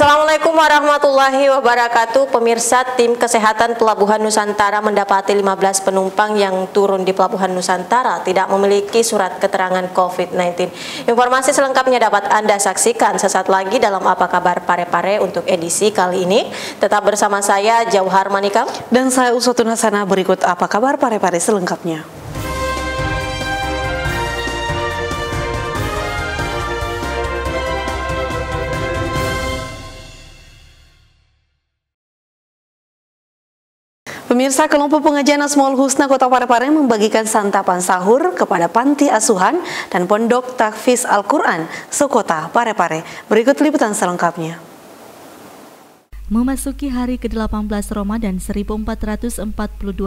Assalamualaikum warahmatullahi wabarakatuh. Pemirsa, tim kesehatan Pelabuhan Nusantara mendapati 15 penumpang yang turun di Pelabuhan Nusantara tidak memiliki surat keterangan COVID-19. Informasi selengkapnya dapat Anda saksikan sesaat lagi dalam Apa Kabar Pare-Pare untuk edisi kali ini. Tetap bersama saya Jauhar Manikam dan saya Uswatun Hasanah. Berikut Apa Kabar Pare-Pare selengkapnya. Pemirsa, kelompok pengajian Asmaul Husna Kota Pare-Pare membagikan santapan sahur kepada panti asuhan dan pondok tahfiz Al-Quran sekota Pare-Pare. Berikut liputan selengkapnya. Memasuki hari ke-18 Ramadan 1442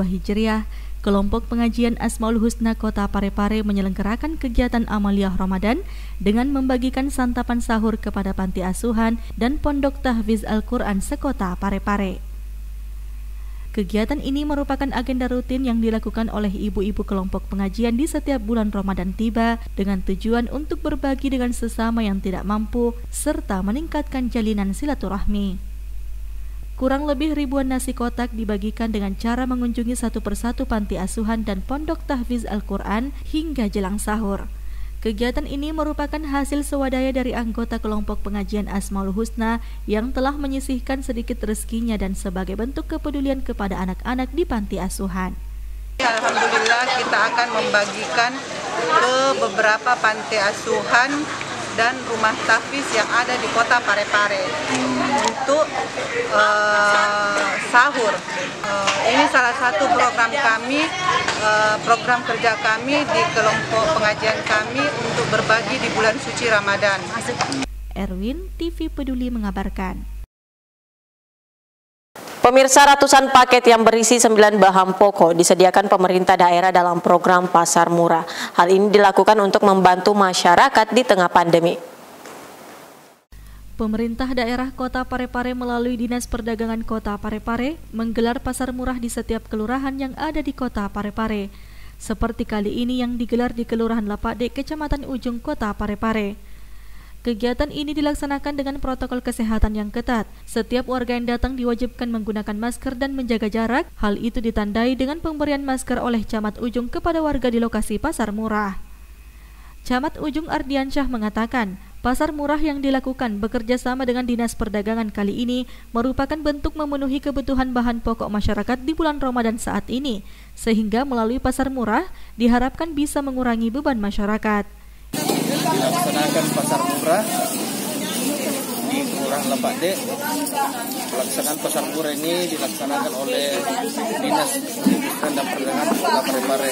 Hijriah, kelompok pengajian Asmaul Husna Kota Pare-Pare menyelenggarakan kegiatan amaliyah Ramadan dengan membagikan santapan sahur kepada panti asuhan dan pondok tahfiz Al-Quran sekota Pare-Pare. Kegiatan ini merupakan agenda rutin yang dilakukan oleh ibu-ibu kelompok pengajian di setiap bulan Ramadan tiba dengan tujuan untuk berbagi dengan sesama yang tidak mampu serta meningkatkan jalinan silaturahmi. Kurang lebih ribuan nasi kotak dibagikan dengan cara mengunjungi satu persatu panti asuhan dan pondok tahfiz Al-Quran hingga jelang sahur. Kegiatan ini merupakan hasil swadaya dari anggota kelompok pengajian Asmaul Husna yang telah menyisihkan sedikit rezekinya dan sebagai bentuk kepedulian kepada anak-anak di panti asuhan. Alhamdulillah kita akan membagikan ke beberapa panti asuhan dan rumah tahfiz yang ada di kota Pare-Pare untuk sahur. Ini salah satu program kami, program kerja kami di kelompok pengajian kami untuk berbagi di bulan suci Ramadan. Erwin, TV Peduli mengabarkan. Pemirsa, ratusan paket yang berisi 9 bahan pokok disediakan pemerintah daerah dalam program Pasar Murah. Hal ini dilakukan untuk membantu masyarakat di tengah pandemi. Pemerintah daerah Kota Pare-Pare melalui Dinas Perdagangan Kota Pare-Pare menggelar pasar murah di setiap kelurahan yang ada di Kota Pare-Pare. Seperti kali ini yang digelar di Kelurahan Lapade, Kecamatan Ujung, Kota Pare-Pare. Kegiatan ini dilaksanakan dengan protokol kesehatan yang ketat. Setiap warga yang datang diwajibkan menggunakan masker dan menjaga jarak. Hal itu ditandai dengan pemberian masker oleh Camat Ujung kepada warga di lokasi pasar murah. Camat Ujung Ardiansyah mengatakan, pasar murah yang dilakukan bekerja sama dengan Dinas Perdagangan kali ini merupakan bentuk memenuhi kebutuhan bahan pokok masyarakat di bulan Ramadan saat ini, sehingga melalui pasar murah diharapkan bisa mengurangi beban masyarakat. Dilaksanakan pasar murah di Kelurahan Lapade. Pelaksanaan pasar murah ini dilaksanakan oleh Dinas Perindustrian dan Perdagangan Kota Pare-Pare.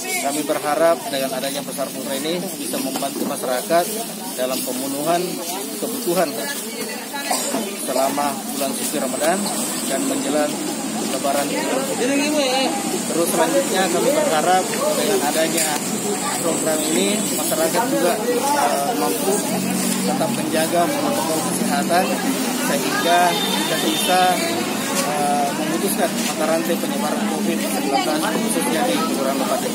Kami berharap dengan adanya pasar murah ini bisa membantu masyarakat dalam pemenuhan kebutuhan selama bulan suci Ramadan dan menjelang Lebaran. Terus selanjutnya kami berharap dengan adanya program ini masyarakat juga mampu tetap menjaga protokol kesehatan sehingga kita bisa memutuskan mata rantai penyebaran COVID-19 khususnya di Kelurahan Lapade.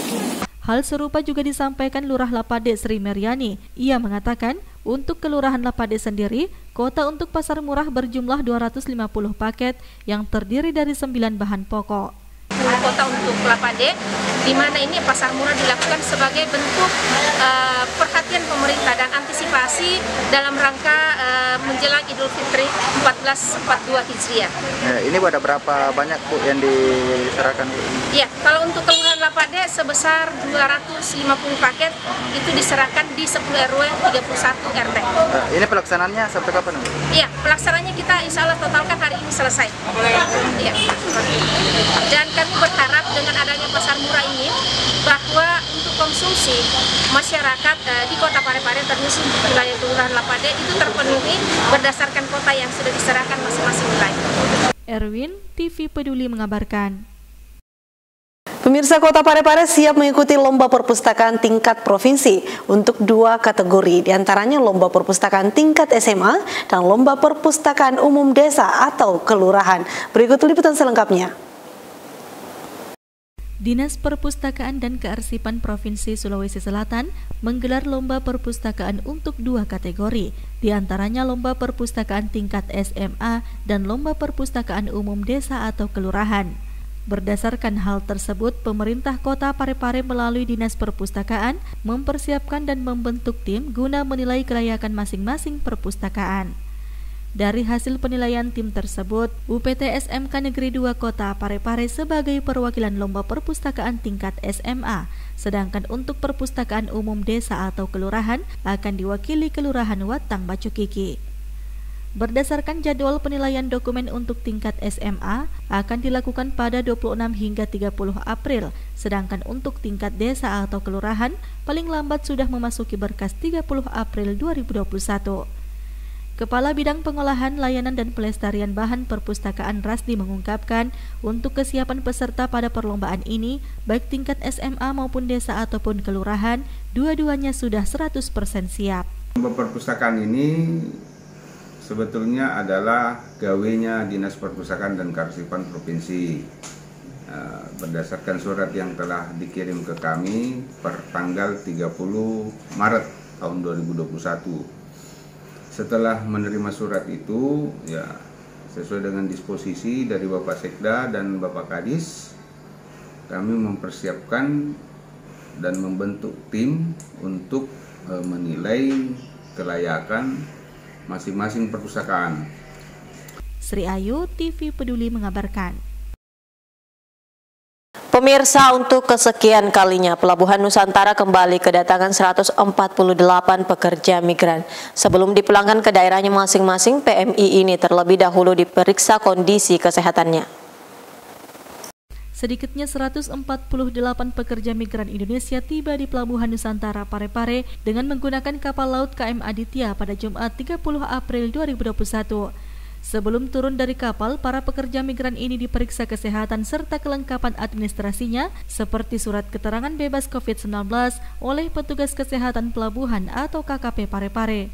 Hal serupa juga disampaikan Lurah Lapade Sri Meryani. Ia mengatakan, untuk Kelurahan Lapade sendiri, kuota untuk pasar murah berjumlah 250 paket yang terdiri dari 9 bahan pokok. Kota untuk Lapade, di mana ini pasar murah dilakukan sebagai bentuk perhatian pemerintah dan antisipasi dalam rangka menjelang Idul Fitri 1442 Hijriah. Ini ada berapa banyak Bu yang diserahkan? Ya, kalau untuk Kelurahan Lapade sebesar 250 paket itu diserahkan di 10 RW 31 RT. Ini pelaksanaannya sampai kapan? Iya, pelaksanaannya kita insya Allah totalkan hari ini selesai. Ya. Dan kami berharap dengan adanya pasar murah ini bahwa untuk konsumsi masyarakat di Kota Pare-Pare terkhusus wilayah Kelurahan Lapade itu terpenuhi berdasarkan kota yang sudah diserahkan masing-masing wilayah. Erwin, TV Peduli mengabarkan. Pemirsa, Kota Pare-Pare siap mengikuti lomba perpustakaan tingkat provinsi untuk 2 kategori, diantaranya lomba perpustakaan tingkat SMA dan lomba perpustakaan umum desa atau kelurahan. Berikut liputan selengkapnya. Dinas Perpustakaan dan Kearsipan Provinsi Sulawesi Selatan menggelar lomba perpustakaan untuk 2 kategori, diantaranya lomba perpustakaan tingkat SMA dan lomba perpustakaan umum desa atau kelurahan. Berdasarkan hal tersebut, pemerintah Kota Parepare melalui Dinas Perpustakaan mempersiapkan dan membentuk tim guna menilai kelayakan masing-masing perpustakaan. Dari hasil penilaian tim tersebut, UPT SMK Negeri 2 Kota Parepare sebagai perwakilan lomba perpustakaan tingkat SMA, sedangkan untuk perpustakaan umum desa atau kelurahan akan diwakili Kelurahan Watang Bacukiki. Berdasarkan jadwal penilaian dokumen untuk tingkat SMA akan dilakukan pada 26 hingga 30 April, sedangkan untuk tingkat desa atau kelurahan paling lambat sudah memasuki berkas 30 April 2021. Kepala Bidang Pengolahan, Layanan dan Pelestarian Bahan Perpustakaan Rasdi mengungkapkan, untuk kesiapan peserta pada perlombaan ini, baik tingkat SMA maupun desa ataupun kelurahan, dua-duanya sudah 100% siap. Lomba perpustakaan ini sebetulnya adalah gawenya Dinas Perpustakaan dan Kearsipan Provinsi. Berdasarkan surat yang telah dikirim ke kami per tanggal 30 Maret tahun 2021. Setelah menerima surat itu, ya sesuai dengan disposisi dari Bapak Sekda dan Bapak Kadis, kami mempersiapkan dan membentuk tim untuk menilai kelayakan masing-masing perpustakaan. Sri Ayu, TV Peduli mengabarkan. Pemirsa, untuk kesekian kalinya Pelabuhan Nusantara kembali kedatangan 148 pekerja migran. Sebelum dipulangkan ke daerahnya masing-masing, PMI ini terlebih dahulu diperiksa kondisi kesehatannya. Sedikitnya 148 pekerja migran Indonesia tiba di Pelabuhan Nusantara Parepare dengan menggunakan kapal laut KM Aditya pada Jumat 30 April 2021. Sebelum turun dari kapal, para pekerja migran ini diperiksa kesehatan serta kelengkapan administrasinya seperti surat keterangan bebas COVID-19 oleh petugas kesehatan pelabuhan atau KKP Parepare.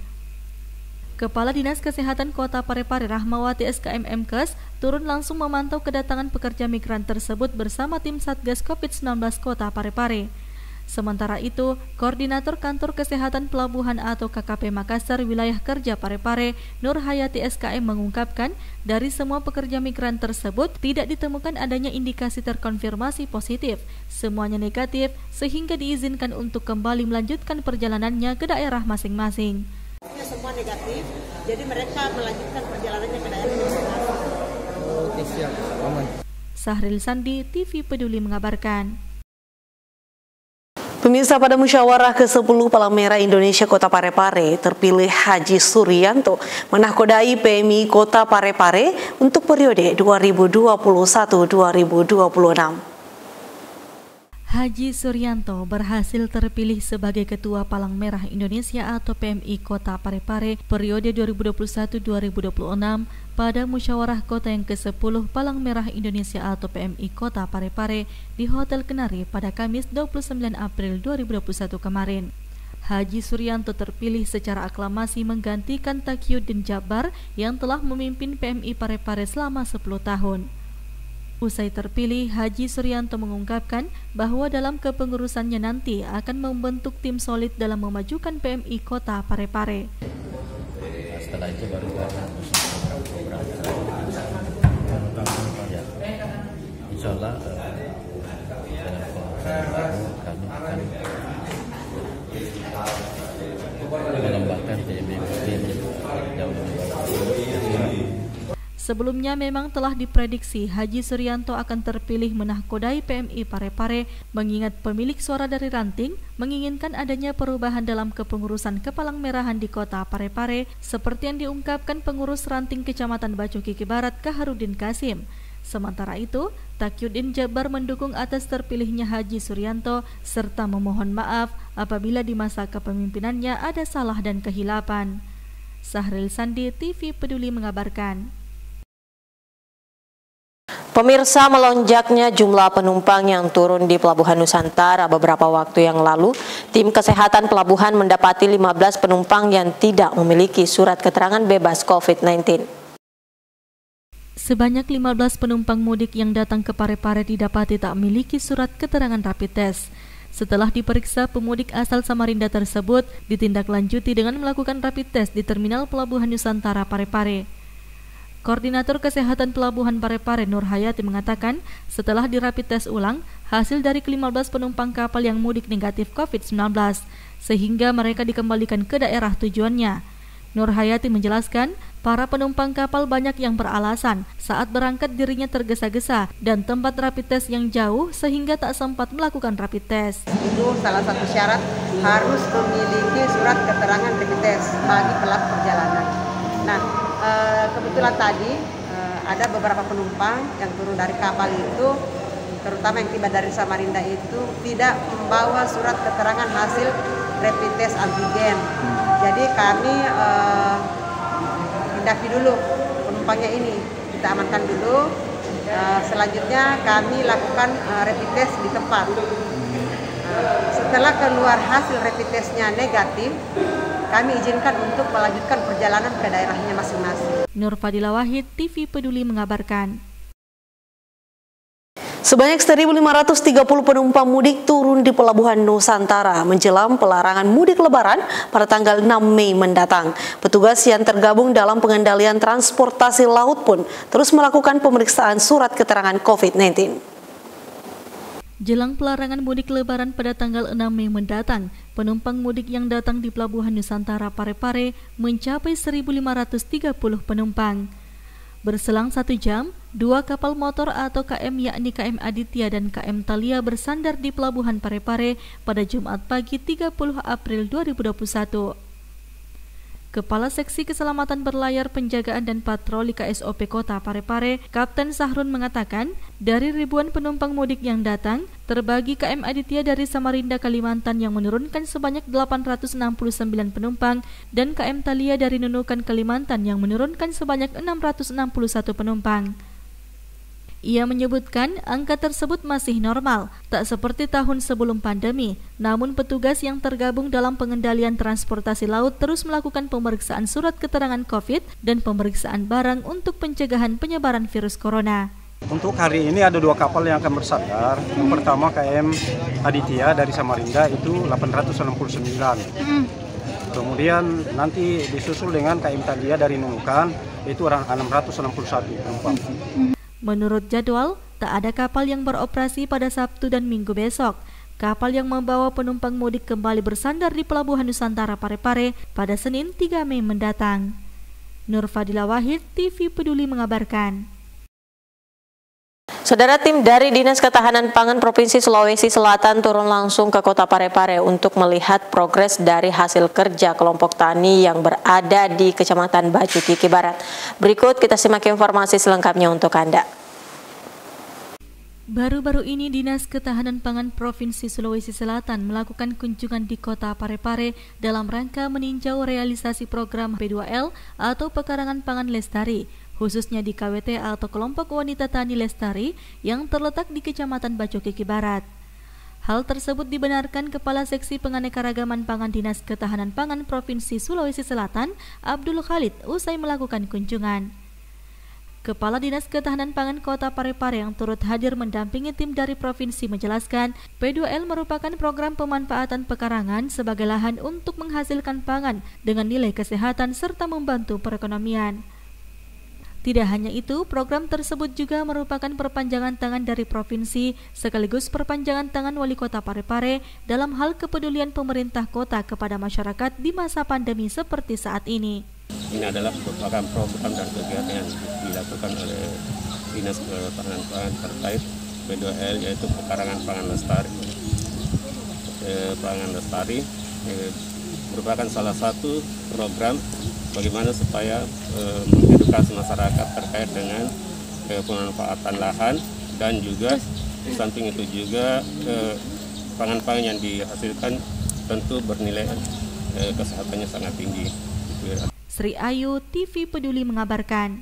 Kepala Dinas Kesehatan Kota Parepare Rahmawati SKM Mkes turun langsung memantau kedatangan pekerja migran tersebut bersama tim Satgas COVID-19 Kota Parepare. Sementara itu, Koordinator Kantor Kesehatan Pelabuhan atau KKP Makassar Wilayah Kerja Parepare, Nur Hayati SKM mengungkapkan, dari semua pekerja migran tersebut tidak ditemukan adanya indikasi terkonfirmasi positif. Semuanya negatif sehingga diizinkan untuk kembali melanjutkan perjalanannya ke daerah masing-masing. Semua negatif, jadi mereka melanjutkan perjalanannya ke daerah masing-masing. Sahril Sandi, TV Peduli mengabarkan. Pemirsa, pada musyawarah ke-10 Palang Merah Indonesia Kota Parepare, terpilih Haji Suryanto menahkodai PMI Kota Parepare untuk periode 2021-2026. Haji Suryanto berhasil terpilih sebagai Ketua Palang Merah Indonesia atau PMI Kota Parepare periode 2021-2026 pada musyawarah kota yang ke-10 Palang Merah Indonesia atau PMI Kota Parepare di Hotel Kenari pada Kamis 29 April 2021 kemarin. Haji Suryanto terpilih secara aklamasi menggantikan Taqiyuddin Jabbar yang telah memimpin PMI Parepare selama 10 tahun. Usai terpilih, Haji Suryanto mengungkapkan bahwa dalam kepengurusannya nanti akan membentuk tim solid dalam memajukan PMI Kota Parepare. Setelah itu baru program. Ya. Insya Allah kami akan mengembangkan PMI jauh lebih bagus. Sebelumnya memang telah diprediksi Haji Suryanto akan terpilih menahkodai PMI Parepare mengingat pemilik suara dari Ranting menginginkan adanya perubahan dalam kepengurusan Kepalang Merahan di Kota Parepare seperti yang diungkapkan pengurus Ranting Kecamatan Bacukiki Barat Kaharudin Kasim. Sementara itu, Taqiyuddin Jabbar mendukung atas terpilihnya Haji Suryanto serta memohon maaf apabila di masa kepemimpinannya ada salah dan kehilapan. Sahril Sandi, TV Peduli mengabarkan. Pemirsa, melonjaknya jumlah penumpang yang turun di Pelabuhan Nusantara beberapa waktu yang lalu, tim kesehatan pelabuhan mendapati 15 penumpang yang tidak memiliki surat keterangan bebas COVID-19. Sebanyak 15 penumpang mudik yang datang ke Parepare didapati tak memiliki surat keterangan rapid test. Setelah diperiksa, pemudik asal Samarinda tersebut ditindaklanjuti dengan melakukan rapid test di Terminal Pelabuhan Nusantara Parepare. Koordinator Kesehatan Pelabuhan Parepare Nur Hayati mengatakan, setelah dirapid tes ulang, hasil dari ke-15 penumpang kapal yang mudik negatif COVID-19, sehingga mereka dikembalikan ke daerah tujuannya. Nur Hayati menjelaskan, para penumpang kapal banyak yang beralasan saat berangkat dirinya tergesa-gesa dan tempat rapid test yang jauh sehingga tak sempat melakukan rapid test. Itu salah satu syarat harus memiliki surat keterangan rapid test bagi pelaku perjalanan. Nah, kebetulan tadi ada beberapa penumpang yang turun dari kapal itu, terutama yang tiba dari Samarinda itu tidak membawa surat keterangan hasil rapid test antigen. Jadi kami tindaki dulu penumpangnya ini, kita amankan dulu. Selanjutnya kami lakukan rapid test di tempat. Setelah keluar hasil rapid testnya negatif, kami izinkan untuk melanjutkan perjalanan ke daerahnya masing-masing. Nur Fadila Wahid, TV Peduli mengabarkan. Sebanyak 1.530 penumpang mudik turun di Pelabuhan Nusantara menjelang pelarangan mudik Lebaran pada tanggal 6 Mei mendatang. Petugas yang tergabung dalam pengendalian transportasi laut pun terus melakukan pemeriksaan surat keterangan COVID-19. Jelang pelarangan mudik Lebaran pada tanggal 6 Mei mendatang, penumpang mudik yang datang di Pelabuhan Nusantara Parepare mencapai 1.530 penumpang. Berselang 1 jam, 2 kapal motor atau KM yakni KM Aditya dan KM Thalia bersandar di Pelabuhan Parepare pada Jumat pagi 30 April 2021. Kepala Seksi Keselamatan Berlayar, Penjagaan dan Patroli KSOP Kota Parepare, Kapten Sahrun mengatakan, dari ribuan penumpang mudik yang datang, terbagi KM Aditya dari Samarinda, Kalimantan yang menurunkan sebanyak 869 penumpang dan KM Thalia dari Nunukan, Kalimantan yang menurunkan sebanyak 661 penumpang. Ia menyebutkan angka tersebut masih normal, tak seperti tahun sebelum pandemi. Namun petugas yang tergabung dalam pengendalian transportasi laut terus melakukan pemeriksaan surat keterangan COVID dan pemeriksaan barang untuk pencegahan penyebaran virus corona. Untuk hari ini ada 2 kapal yang akan bersandar. Yang pertama KM Aditya dari Samarinda itu 869. Kemudian nanti disusul dengan KM Thalia dari Nunukan itu 661 penumpang. Menurut jadwal, tak ada kapal yang beroperasi pada Sabtu dan Minggu besok. Kapal yang membawa penumpang mudik kembali bersandar di Pelabuhan Nusantara Parepare pada Senin 3 Mei mendatang. Nur Fadila Wahid, TV Peduli mengabarkan. Saudara, tim dari Dinas Ketahanan Pangan Provinsi Sulawesi Selatan turun langsung ke Kota Parepare untuk melihat progres dari hasil kerja kelompok tani yang berada di Kecamatan Baju Kiki Barat. Berikut kita simak informasi selengkapnya untuk Anda. Baru-baru ini Dinas Ketahanan Pangan Provinsi Sulawesi Selatan melakukan kunjungan di Kota Parepare dalam rangka meninjau realisasi program P2L atau Pekarangan Pangan Lestari, khususnya di KWT atau Kelompok Wanita Tani Lestari yang terletak di Kecamatan Baju Kiki Barat. Hal tersebut dibenarkan Kepala Seksi Penganekaragaman Pangan Dinas Ketahanan Pangan Provinsi Sulawesi Selatan, Abdul Khalid, usai melakukan kunjungan. Kepala Dinas Ketahanan Pangan Kota Parepare yang turut hadir mendampingi tim dari provinsi menjelaskan, P2L merupakan program pemanfaatan pekarangan sebagai lahan untuk menghasilkan pangan dengan nilai kesehatan serta membantu perekonomian. Tidak hanya itu, program tersebut juga merupakan perpanjangan tangan dari provinsi sekaligus perpanjangan tangan Wali Kota Parepare dalam hal kepedulian pemerintah kota kepada masyarakat di masa pandemi seperti saat ini. Ini adalah merupakan program dan kegiatan yang dilakukan oleh Dinas Ketahanan Pangan terkait P2L, yaitu Pekarangan Pangan Lestari. Pangan Lestari merupakan salah satu program bagaimana supaya mengedukasi masyarakat terkait dengan pemanfaatan lahan dan juga di samping itu juga pangan-pangan yang dihasilkan tentu bernilai kesehatannya sangat tinggi. Sri Ayu, TV Peduli mengabarkan.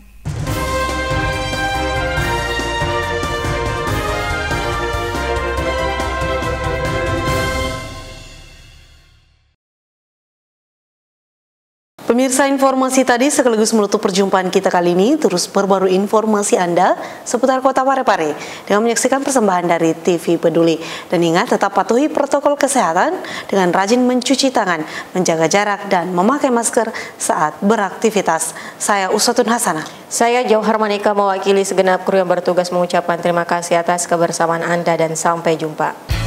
Pemirsa, informasi tadi sekaligus menutup perjumpaan kita kali ini. Terus perbarui informasi Anda seputar Kota Parepare dengan menyaksikan persembahan dari TV Peduli. Dan ingat, tetap patuhi protokol kesehatan dengan rajin mencuci tangan, menjaga jarak, dan memakai masker saat beraktivitas. Saya Uswatun Hasanah. Saya Jauhar Manika mewakili segenap kru yang bertugas mengucapkan terima kasih atas kebersamaan Anda dan sampai jumpa.